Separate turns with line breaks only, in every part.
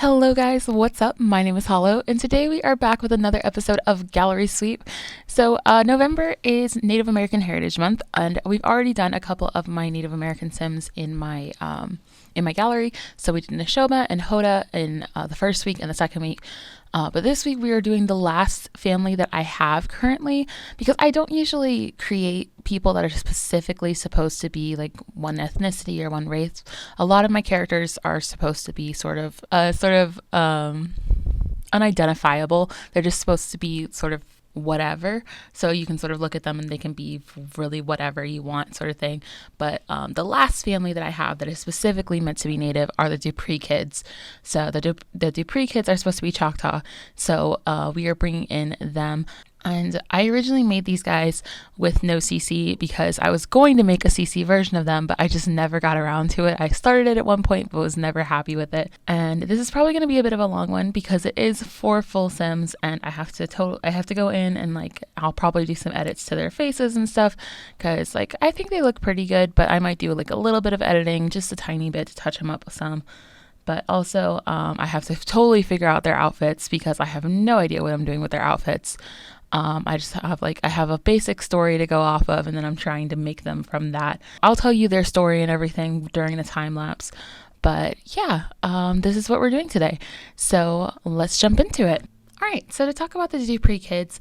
Hello, guys. What's up? My name is Hollow, and today we are back with another episode of Gallery Sweep. November is Native American Heritage Month, and we've already done a couple of my Native American Sims in my gallery. So we did Neshoba and Hoda in the first week and the second week. But this week we are doing the last family that I have currently because I don't usually create people that are specifically supposed to be like one ethnicity or one race. A lot of my characters are supposed to be unidentifiable. They're just supposed to be sort of whatever, so you can sort of look at them and they can be really whatever you want, sort of thing. But the last family that I have that is specifically meant to be native are the Dupree kids. So the Dupree kids are supposed to be Choctaw, so we are bringing in them. And I originally made these guys with no CC because I was going to make a CC version of them, but I just never got around to it. I started it at one point, but was never happy with it. And this is probably going to be a bit of a long one because it is 4 full Sims, and I have to go in and I'll probably do some edits to their faces and stuff because I think they look pretty good, but I might do a little bit of editing, just a tiny bit to touch them up some. But also, I have to totally figure out their outfits because I have no idea what I'm doing with their outfits. I just have I have a basic story to go off of, and then I'm trying to make them from that. I'll tell you their story and everything during the time lapse. But yeah, this is what we're doing today. So let's jump into it. All right, so to talk about the Dupree kids,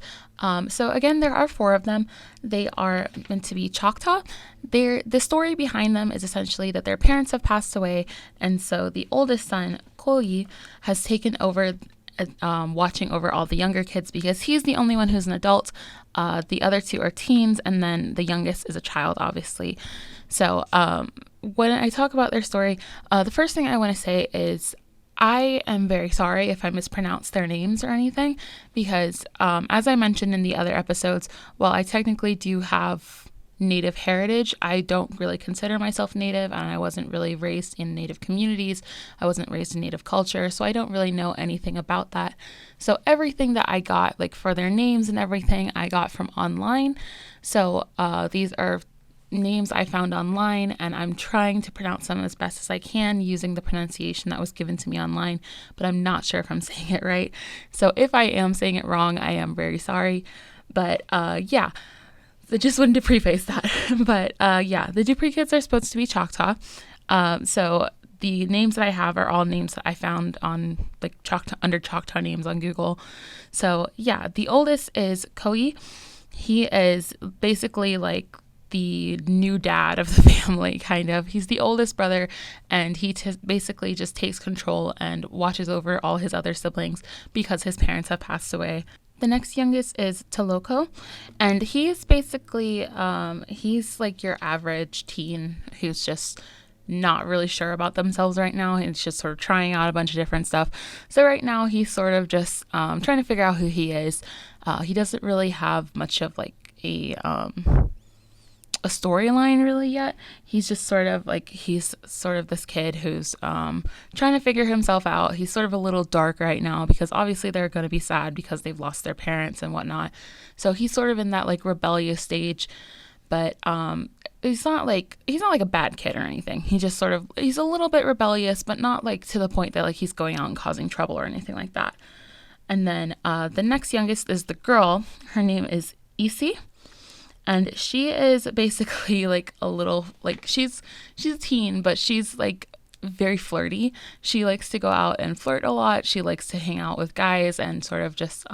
so again, there are 4 of them. They are meant to be Choctaw. The story behind them is essentially that their parents have passed away, and so the oldest son, Koyi, has taken over watching over all the younger kids because he's the only one who's an adult. The other 2 are teens, and then the youngest is a child, obviously. So when I talk about their story, the first thing I want to say is I am very sorry if I mispronounce their names or anything because as I mentioned in the other episodes, while I technically do have Native heritage, I don't really consider myself Native, and I wasn't really raised in Native communities. I wasn't raised in Native culture, so I don't really know anything about that. So everything that I got, for their names and everything, I got from online. So these are names I found online, and I'm trying to pronounce them as best as I can using the pronunciation that was given to me online, but I'm not sure if I'm saying it right. So if I am saying it wrong, I am very sorry. But yeah. I just wanted to preface that. But yeah, the Dupree kids are supposed to be Choctaw. So the names that I have are all names that I found on Choctaw, under Choctaw names on Google. So yeah, the oldest is Koyi. He is basically the new dad of the family, kind of. He's the oldest brother, and he basically just takes control and watches over all his other siblings because his parents have passed away. The next youngest is Taloko, and he is basically, he's your average teen who's just not really sure about themselves right now. He's just sort of trying out a bunch of different stuff. So right now he's sort of just trying to figure out who he is. He doesn't really have much of a storyline really yet. He's just sort of he's sort of this kid who's trying to figure himself out. He's sort of a little dark right now because obviously they're going to be sad because they've lost their parents and whatnot. So he's sort of in that rebellious stage, but he's not a bad kid or anything. He just he's a little bit rebellious, but not to the point that he's going out and causing trouble or anything like that. And then the next youngest is the girl. Her name is Isi. And she is basically a little, she's a teen, but she's very flirty. She likes to go out and flirt a lot. She likes to hang out with guys and sort of just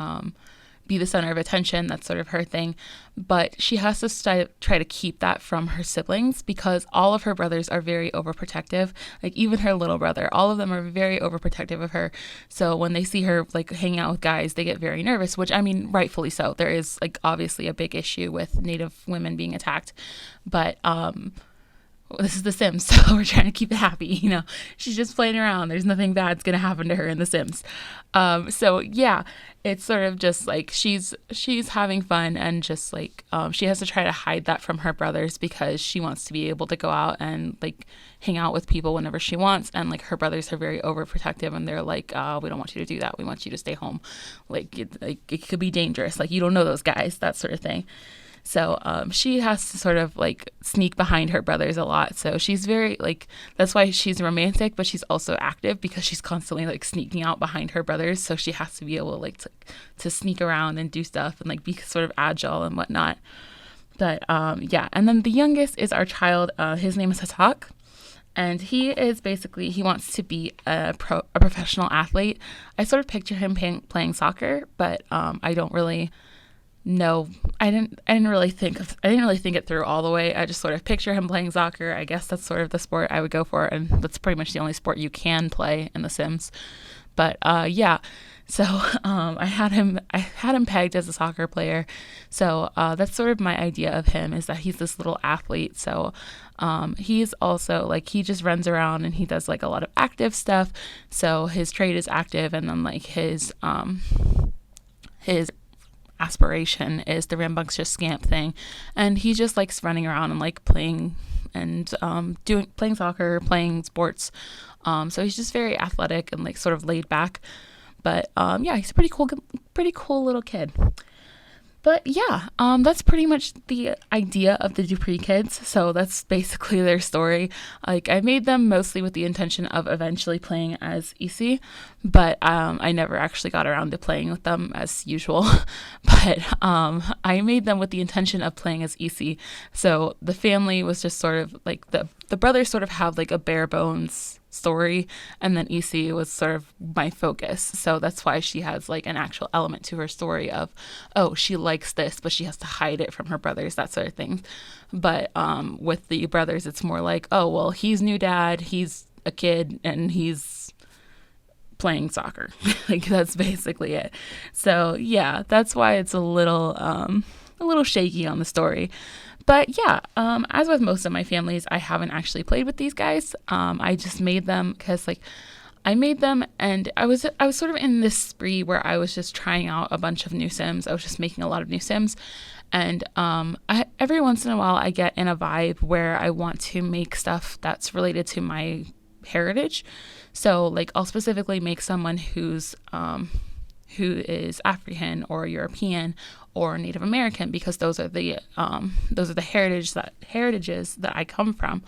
be the center of attention. That's sort of her thing. But she has to try to keep that from her siblings because all of her brothers are very overprotective. Even her little brother, all of them are very overprotective of her. So when they see her hanging out with guys, they get very nervous, which I mean, rightfully so. There is obviously a big issue with Native women being attacked. But this is The Sims, so we're trying to keep it happy. She's just playing around. There's nothing bad's gonna happen to her in The Sims. So yeah, it's sort of just she's having fun and just she has to try to hide that from her brothers because she wants to be able to go out and hang out with people whenever she wants. And her brothers are very overprotective, and they're we don't want you to do that. We want you to stay home. It could be dangerous. You don't know those guys, that sort of thing. So she has to sort of like sneak behind her brothers a lot. So she's very like, that's why she's romantic, but she's also active because she's constantly like sneaking out behind her brothers. So she has to be able like to sneak around and do stuff and like be sort of agile and whatnot. But yeah, and then the youngest is our child. His name is Hatak, and he is basically, he wants to be a professional athlete. I sort of picture him playing soccer, but I don't really know. I didn't really think it through all the way. I just sort of picture him playing soccer. I guess that's sort of the sport I would go for, and that's pretty much the only sport you can play in The Sims. But yeah, so I had him pegged as a soccer player. So that's sort of my idea of him, is that he's this little athlete. So he's also like, he just runs around and he does like a lot of active stuff. So his trade is active, and then like his aspiration is the rambunctious scamp thing, and he just likes running around and like playing and playing soccer, playing sports. So he's just very athletic and like sort of laid back. But yeah, he's a pretty cool little kid. But yeah, that's pretty much the idea of the Dupree kids. So that's basically their story. Like, I made them mostly with the intention of eventually playing as Issei, but I never actually got around to playing with them as usual. But I made them with the intention of playing as Issei. So the family was just sort of like, the brothers sort of have like a bare bones story, and then Issei was sort of my focus. So that's why she has like an actual element to her story of, oh, she likes this, but she has to hide it from her brothers, that sort of thing. But with the brothers, it's more like, oh, well, he's new dad, he's a kid, and he's playing soccer. Like, that's basically it. So yeah, that's why it's a little shaky on the story. But yeah, as with most of my families, I haven't actually played with these guys. I just made them because like I made them, and I was sort of in this spree where I was just trying out a bunch of new Sims. I was just making a lot of new Sims, and every once in a while I get in a vibe where I want to make stuff that's related to my heritage. So like I'll specifically make someone who is African or European or Native American, because those are the heritages that I come from.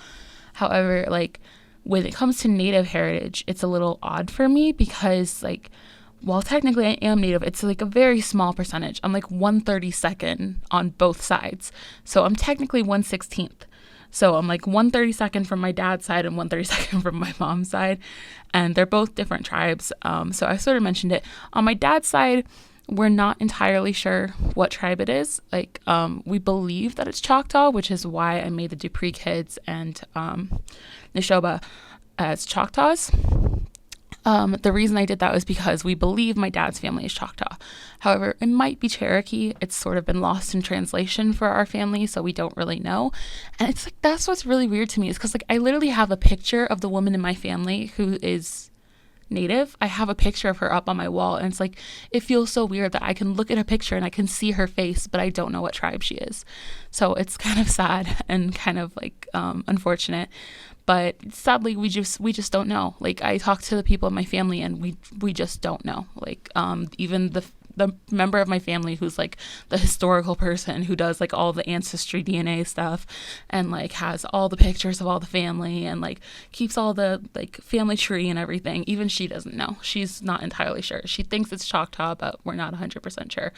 However, like when it comes to Native heritage, it's a little odd for me because like, while technically I am Native, it's like a very small percentage. I'm like 1/32 on both sides. So I'm technically 1/16. So I'm like 1/32 from my dad's side and 1/32 from my mom's side. And they're both different tribes. So I sort of mentioned it. On my dad's side, we're not entirely sure what tribe it is. Like, we believe that it's Choctaw, which is why I made the Dupree kids and Neshoba as Choctaws. The reason I did that was because we believe my dad's family is Choctaw. However, it might be Cherokee. It's sort of been lost in translation for our family, so we don't really know. And it's like, that's what's really weird to me, is because like I literally have a picture of the woman in my family who is Native. I have a picture of her up on my wall, and it's like, it feels so weird that I can look at a picture and I can see her face, but I don't know what tribe she is. So it's kind of sad and kind of like unfortunate. But sadly, we just don't know. Like, I talk to the people in my family, and we just don't know. Like, even the member of my family who's like the historical person who does like all the ancestry DNA stuff, and like has all the pictures of all the family, and like keeps all the like family tree and everything, even she doesn't know. She's not entirely sure. She thinks it's Choctaw, but we're not 100% sure.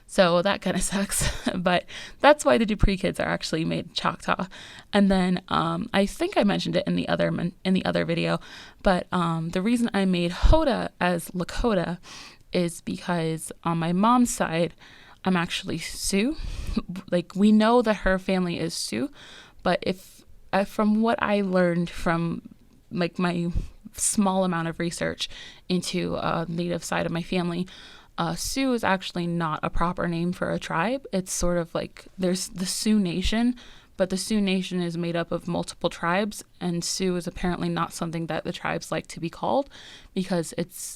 So that kind of sucks. But that's why the Dupree kids are actually made Choctaw. And then I think I mentioned it in the other video, but the reason I made Hoda as Lakota is because on my mom's side, I'm actually Sioux. Like, we know that her family is Sioux, but if from what I learned from like my small amount of research into Native side of my family, Sioux is actually not a proper name for a tribe. It's sort of like, there's the Sioux Nation, but the Sioux Nation is made up of multiple tribes, and Sioux is apparently not something that the tribes like to be called, because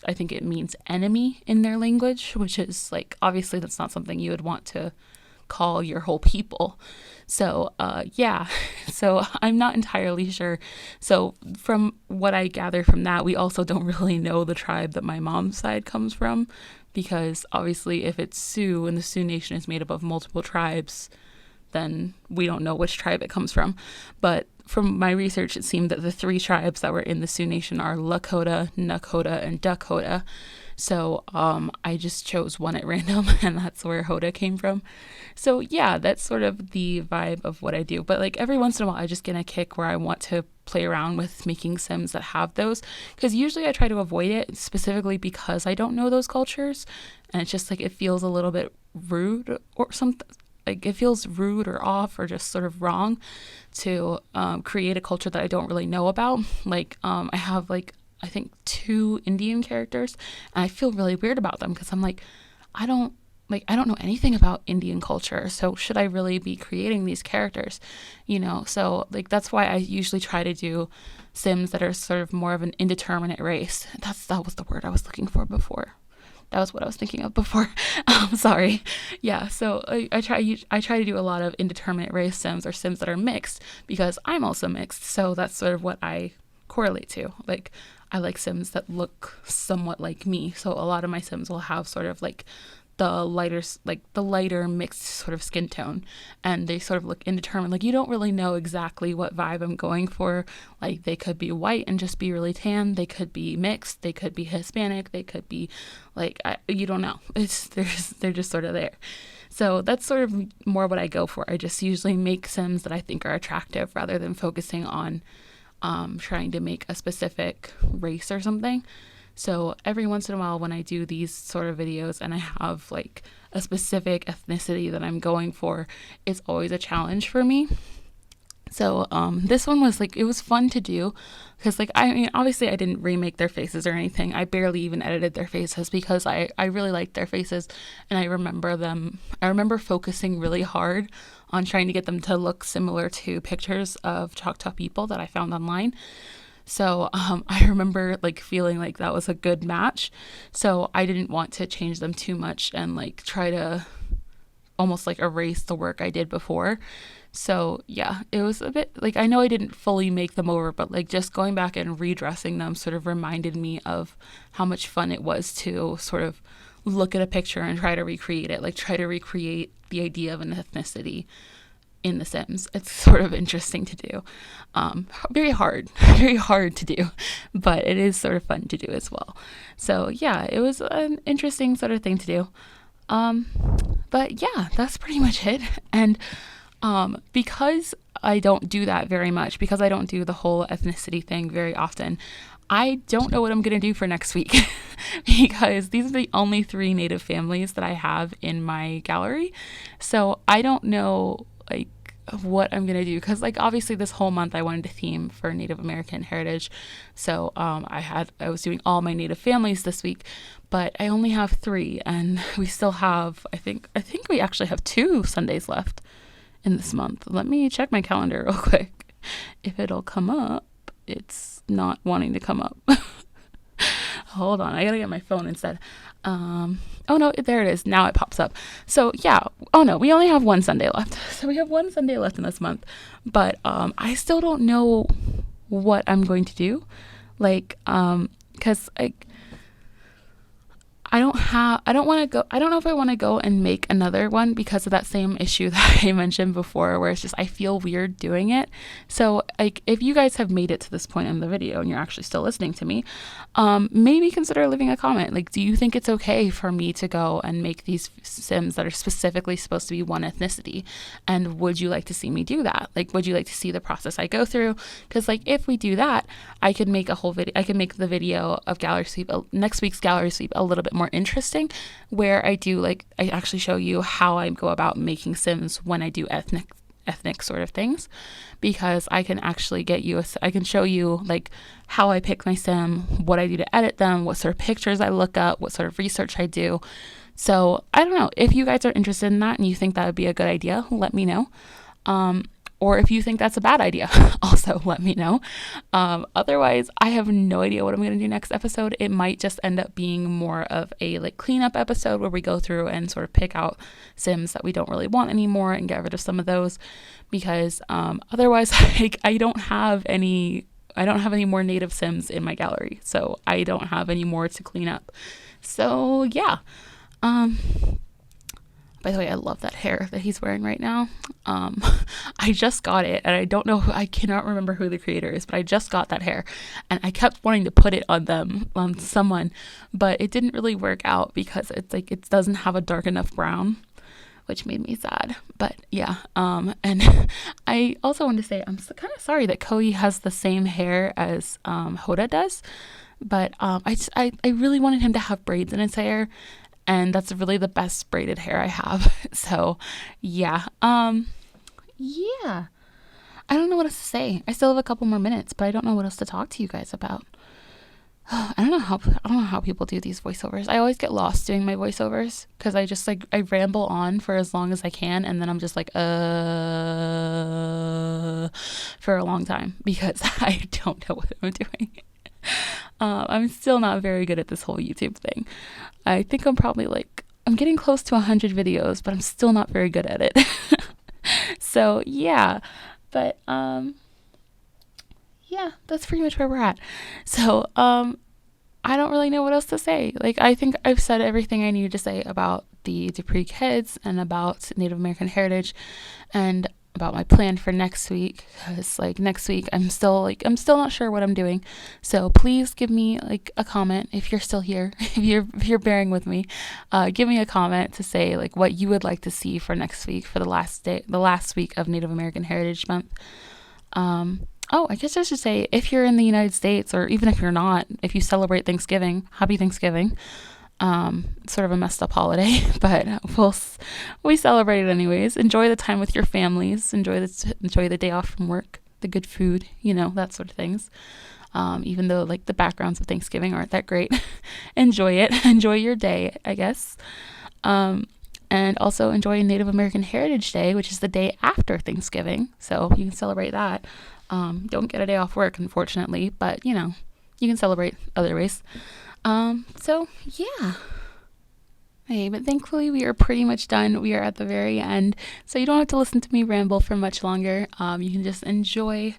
I think it means enemy in their language, which is like, obviously that's not something you would want to call your whole people. So yeah, so I'm not entirely sure. So from what I gather from that, we also don't really know the tribe that my mom's side comes from, because obviously if it's Sioux and the Sioux Nation is made up of multiple tribes, then we don't know which tribe it comes from. But from my research, it seemed that the 3 tribes that were in the Sioux Nation are Lakota, Nakota, and Dakota. So I just chose one at random, and that's where Hoda came from. So yeah, that's sort of the vibe of what I do. But like every once in a while, I just get a kick where I want to play around with making Sims that have those, because usually I try to avoid it specifically because I don't know those cultures, and it's just like it feels a little bit rude or something. Like it feels rude or off or just sort of wrong to create a culture that I don't really know about. Like I have like I think 2 Indian characters, and I feel really weird about them because I'm like, I don't know anything about Indian culture, so should I really be creating these characters, you know? So like that's why I usually try to do Sims that are sort of more of an indeterminate race. That was the word I was looking for before. That was what I was thinking of before. Sorry. Yeah. So I try to do a lot of indeterminate race Sims or Sims that are mixed because I'm also mixed. So that's sort of what I correlate to. Like I like Sims that look somewhat like me. So a lot of my Sims will have sort of like the lighter mixed sort of skin tone, and they sort of look indeterminate. Like you don't really know exactly what vibe I'm going for. Like they could be white and just be really tan, they could be mixed, they could be Hispanic, they could be like you don't know. They're just sort of there. So that's sort of more what I go for. I just usually make Sims that I think are attractive rather than focusing on trying to make a specific race or something. So every once in a while when I do these sort of videos and I have like a specific ethnicity that I'm going for, it's always a challenge for me. So this one was like, it was fun to do because like, I mean, obviously I didn't remake their faces or anything. I barely even edited their faces because I really liked their faces, and I remember focusing really hard on trying to get them to look similar to pictures of Choctaw people that I found online. So I remember like feeling like that was a good match. So I didn't want to change them too much and like try to almost like erase the work I did before. So yeah, it was a bit like, I know I didn't fully make them over, but like just going back and redressing them sort of reminded me of how much fun it was to sort of look at a picture and try to recreate it, like try to recreate the idea of an ethnicity in The Sims. It's sort of interesting to do. Very hard to do, but it is sort of fun to do as well. So yeah, it was an interesting sort of thing to do. But yeah, that's pretty much it. And because I don't do that very much, because I don't do the whole ethnicity thing very often, I don't know what I'm going to do for next week because these are the only 3 Native families that I have in my gallery. So I don't know like what I'm going to do, because like obviously this whole month I wanted to theme for Native American heritage. So I was doing all my Native families this week, but I only have 3, and we still have, I think we actually have 2 Sundays left in this month. Let me check my calendar real quick. If it'll come up. It's not wanting to come up. Hold on, I gotta get my phone instead. Oh no, there it is. Now it pops up. So yeah, oh no, we only have 1 Sunday left. So we have 1 Sunday left in this month, but I still don't know what I'm going to do. Like, because like I don't know if I want to go and make another one because of that same issue that I mentioned before, where it's just, I feel weird doing it. So like, if you guys have made it to this point in the video and you're actually still listening to me, maybe consider leaving a comment. Like, do you think it's okay for me to go and make these Sims that are specifically supposed to be one ethnicity? And would you like to see me do that? Like, would you like to see the process I go through? Because like, if we do that, I could make a whole video. I could make the video of Gallery Sweep, next week's Gallery Sweep, a little bit more interesting, where I actually show you how I go about making Sims when I do ethnic sort of things, because I can actually I can show you like how I pick my Sim, what I do to edit them, what sort of pictures I look up, what sort of research I do. So I don't know, if you guys are interested in that and you think that would be a good idea, let me know. Or if you think that's a bad idea, also let me know. Otherwise, I have no idea what I'm going to do next episode. It might just end up being more of a like cleanup episode where we go through and sort of pick out Sims that we don't really want anymore and get rid of some of those, because otherwise like, I don't have any more Native Sims in my gallery, so I don't have any more to clean up. So yeah. By the way, I love that hair that he's wearing right now. Um, I just got it, and I don't know, I cannot remember who the creator is, but I just got that hair, and I kept wanting to put it on them, on someone, but it didn't really work out because it's like it doesn't have a dark enough brown, which made me sad. But yeah, and I also wanted to say I'm kind of sorry that Koi has the same hair as Hoda does, but I really wanted him to have braids in his hair, and that's really the best braided hair I have. So yeah, yeah. I don't know what else to say. I still have a couple more minutes, but I don't know what else to talk to you guys about. I don't know how people do these voiceovers. I always get lost doing my voiceovers because I just like I ramble on for as long as I can, and then I'm just like for a long time because I don't know what I'm doing. I'm still not very good at this whole YouTube thing. I think I'm getting close to 100 videos, but I'm still not very good at it. So yeah, but yeah, that's pretty much where we're at. So I don't really know what else to say. Like, I think I've said everything I needed to say about the Dupree kids and about Native American heritage and about my plan for next week, because like next week I'm still not sure what I'm doing. So please give me like a comment if you're still here, if you're bearing with me. Give me a comment to say like what you would like to see for next week, for the last week of Native American Heritage Month. Oh, I guess I should say, if you're in the United States, or even if you're not, if you celebrate Thanksgiving, happy Thanksgiving. It's sort of a messed up holiday, but we celebrate it anyways. Enjoy the time with your families. Enjoy the day off from work, the good food, that sort of things. Even though like the backgrounds of Thanksgiving aren't that great, enjoy it. Enjoy your day, I guess. And also enjoy Native American Heritage Day, which is the day after Thanksgiving. So you can celebrate that. Don't get a day off work, unfortunately, but you can celebrate other ways. So yeah. Hey, but thankfully we are pretty much done. We are at the very end, so you don't have to listen to me ramble for much longer. You can just enjoy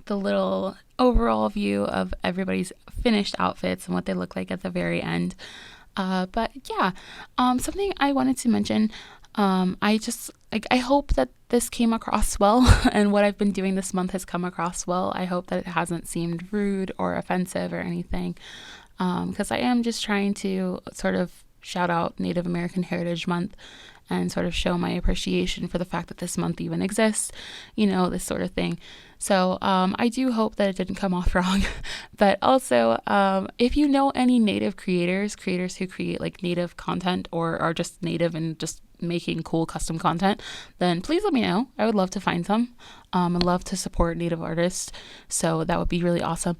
the little overall view of everybody's finished outfits and what they look like at the very end. But yeah, something I wanted to mention, I hope that this came across well and what I've been doing this month has come across well. I hope that it hasn't seemed rude or offensive or anything, because I am just trying to sort of shout out Native American Heritage Month and sort of show my appreciation for the fact that this month even exists, this sort of thing. So I do hope that it didn't come off wrong. But also, if you know any Native creators who create like Native content or are just Native and just making cool custom content, then please let me know. I would love to find some. I'd love to support Native artists. So that would be really awesome.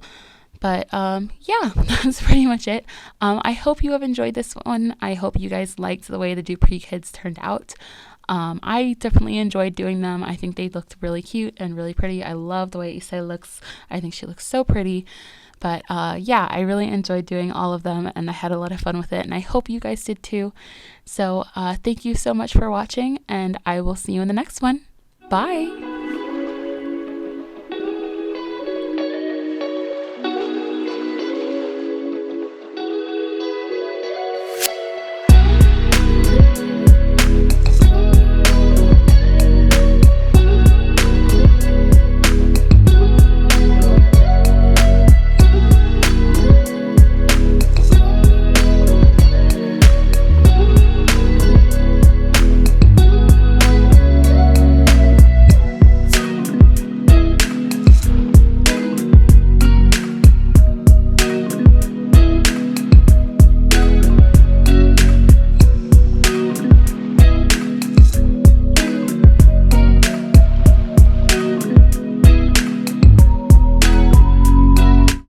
But yeah, that's pretty much it. I hope you have enjoyed this one. I hope you guys liked the way the Dupree kids turned out. I definitely enjoyed doing them. I think they looked really cute and really pretty. I love the way Issa looks. I think she looks so pretty. But yeah, I really enjoyed doing all of them, and I had a lot of fun with it, and I hope you guys did too. So thank you so much for watching, and I will see you in the next one. Bye!